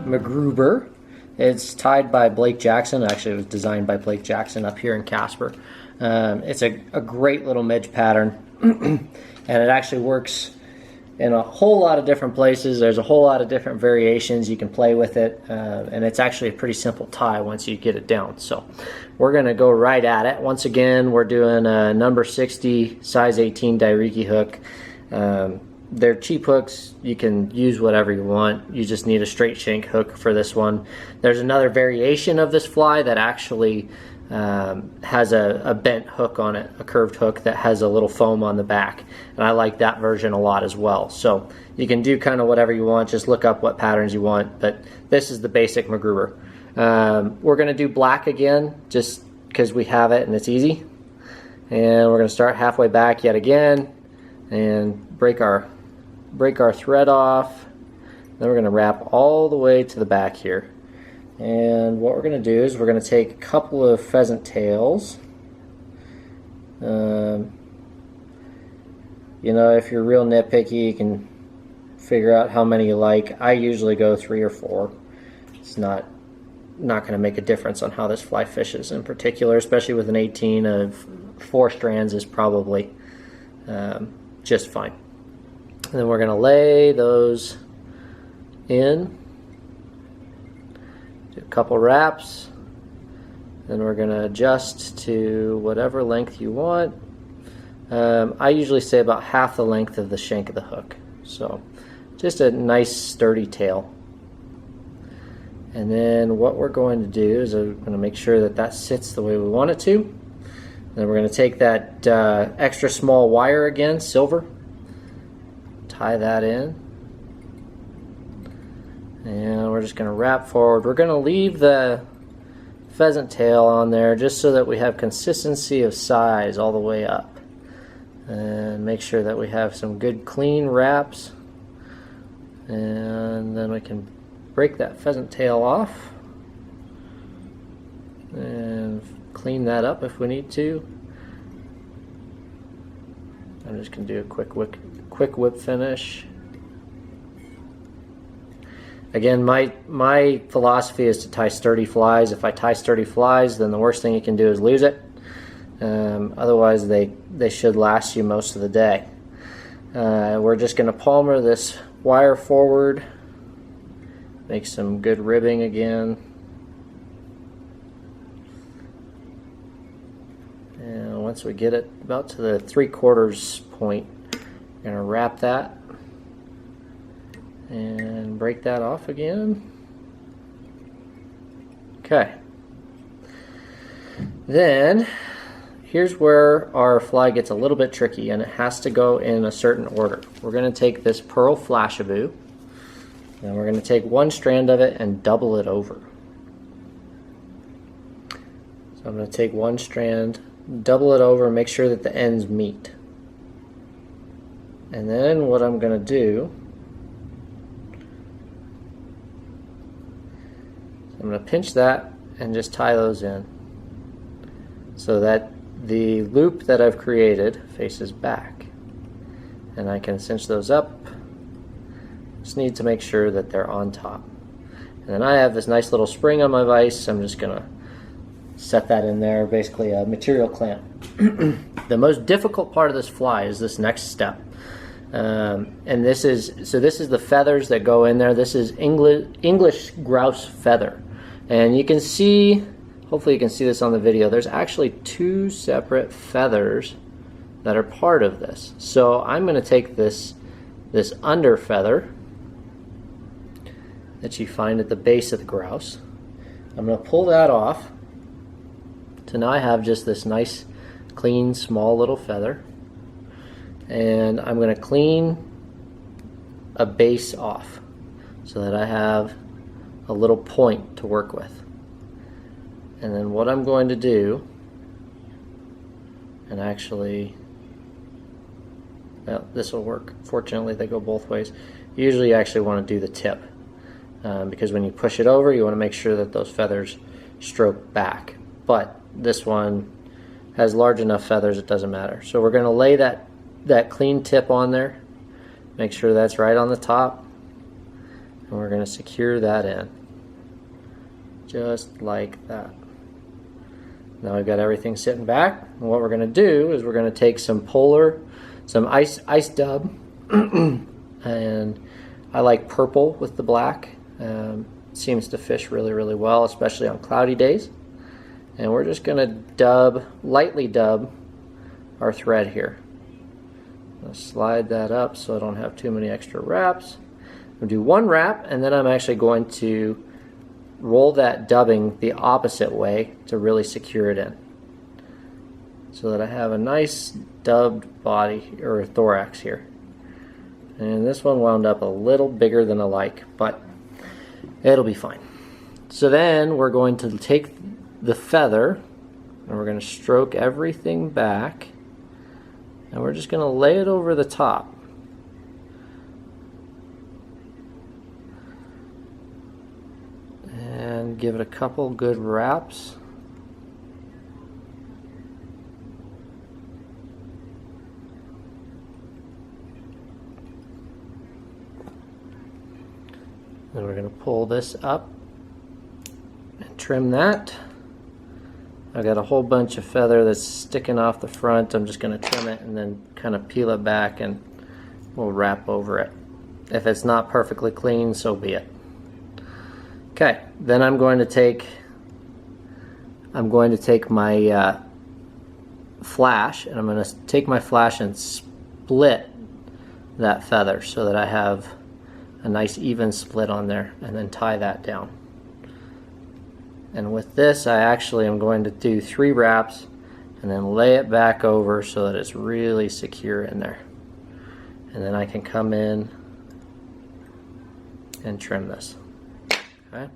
Macgruber. It's tied by Blake Jackson. Actually, it was designed by Blake Jackson up here in Casper. It's a great little midge pattern, and it actually works in a whole lot of different places. There's a whole lot of different variations you can play with it, and it's actually a pretty simple tie once you get it down. So we're going to go right at it. Once again, we're doing a number 60 size 18 Dairiki hook. They're cheap hooks. You can use whatever you want. You just need a straight shank hook for this one. There's another variation of this fly that actually has a bent hook on it, a curved hook that has a little foam on the back, and I like that version a lot as well. So you can do kind of whatever you want, just look up what patterns you want, but this is the basic Macgruber. We're going to do black again just because we have it and it's easy, and we're going to start halfway back yet again and break our thread off. Then we're going to wrap all the way to the back here. And what we're going to do is we're going to take a couple of pheasant tails. You know, if you're real nitpicky, you can figure out how many you like. I usually go 3 or 4. It's not going to make a difference on how this fly fishes in particular, especially with an 18 of 4 strands is probably just fine. And then we're going to lay those in. Do a couple wraps, then we're going to adjust to whatever length you want. I usually say about half the length of the shank of the hook, so just a nice sturdy tail. And then what we're going to do is we're going to make sure that that sits the way we want it to. Then we're going to take that extra small wire again, silver, tie that in. And we're just going to wrap forward. We're going to leave the pheasant tail on there just so that we have consistency of size all the way up. And make sure that we have some good clean wraps. And then we can break that pheasant tail off and clean that up if we need to. I'm just going to do a quick whip finish. Again, my philosophy is to tie sturdy flies. If I tie sturdy flies, then the worst thing you can do is lose it. Otherwise, they should last you most of the day. We're just going to palmer this wire forward, make some good ribbing again. And once we get it about to the 3/4 point, we're going to wrap that and break that off again. Okay. Then here's where our fly gets a little bit tricky, and it has to go in a certain order. We're going to take this pearl flashabou, and we're going to take one strand of it and double it over. So I'm going to take one strand, double it over, and make sure that the ends meet. And then what I'm going to do, I'm going to pinch that and just tie those in so that the loop that I've created faces back. And I can cinch those up. Just need to make sure that they're on top. And then I have this nice little spring on my vise. I'm just going to set that in there, basically a material clamp. The most difficult part of this fly is this next step. And this is the feathers that go in there. This is English grouse feather. And you can see, hopefully you can see this on the video, there's actually 2 separate feathers that are part of this. So I'm going to take this under feather that you find at the base of the grouse. I'm going to pull that off. So now I have just this nice, clean, small little feather. And I'm going to clean a base off so that I have a little point to work with. And then what I'm going to do, and actually, well, this will work. Fortunately, they go both ways. Usually you actually want to do the tip because when you push it over, you want to make sure that those feathers stroke back. But this one has large enough feathers, it doesn't matter. So we're going to lay that clean tip on there, make sure that's right on the top, and we're going to secure that in. just like that. Now we've got everything sitting back. And what we're going to do is we're going to take some ice dub, and I like purple with the black. Seems to fish really, really well, especially on cloudy days. And we're just going to lightly dub our thread here. I'll slide that up so I don't have too many extra wraps. We'll do one wrap, and then I'm actually going to roll that dubbing the opposite way to really secure it in, so that I have a nice dubbed body or thorax here. And this one wound up a little bigger than I like, but it'll be fine. So then we're going to take the feather and we're going to stroke everything back, and we're just going to lay it over the top. And give it a couple good wraps. Then we're going to pull this up and trim that. I've got a whole bunch of feather that's sticking off the front. I'm just going to trim it and then kind of peel it back, and we'll wrap over it. If it's not perfectly clean, so be it. Okay, then I'm going to take my flash, and I'm going to take my flash and split that feather so that I have a nice even split on there, and then tie that down. And with this, I actually am going to do 3 wraps and then lay it back over so that it's really secure in there. And then I can come in and trim this. Okay.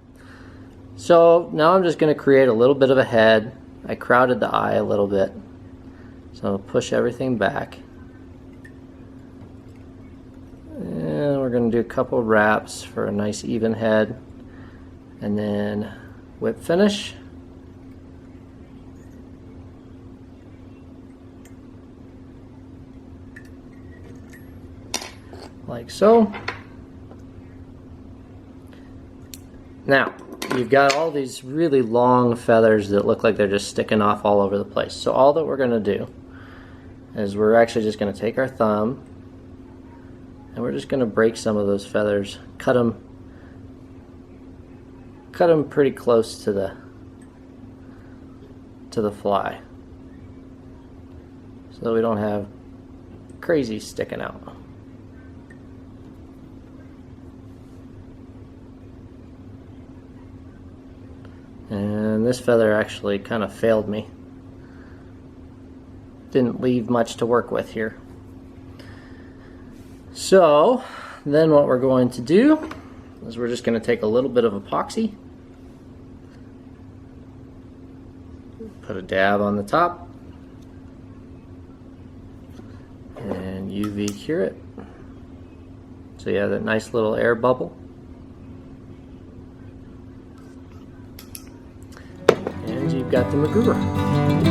So now I'm just going to create a little bit of a head. I crowded the eye a little bit, so I'll push everything back. And we're going to do a couple wraps for a nice even head, and then whip finish. Like so. Now, you've got all these really long feathers that look like they're just sticking off all over the place. So all that we're going to do is we're actually just going to take our thumb and we're just going to break some of those feathers, cut them pretty close to the fly, so that we don't have crazy sticking out. And this feather actually kind of failed me. Didn't leave much to work with here. So then what we're going to do is we're just going to take a little bit of epoxy, put a dab on the top, and UV cure it. So you have that nice little air bubble. And you've got the Macgruber.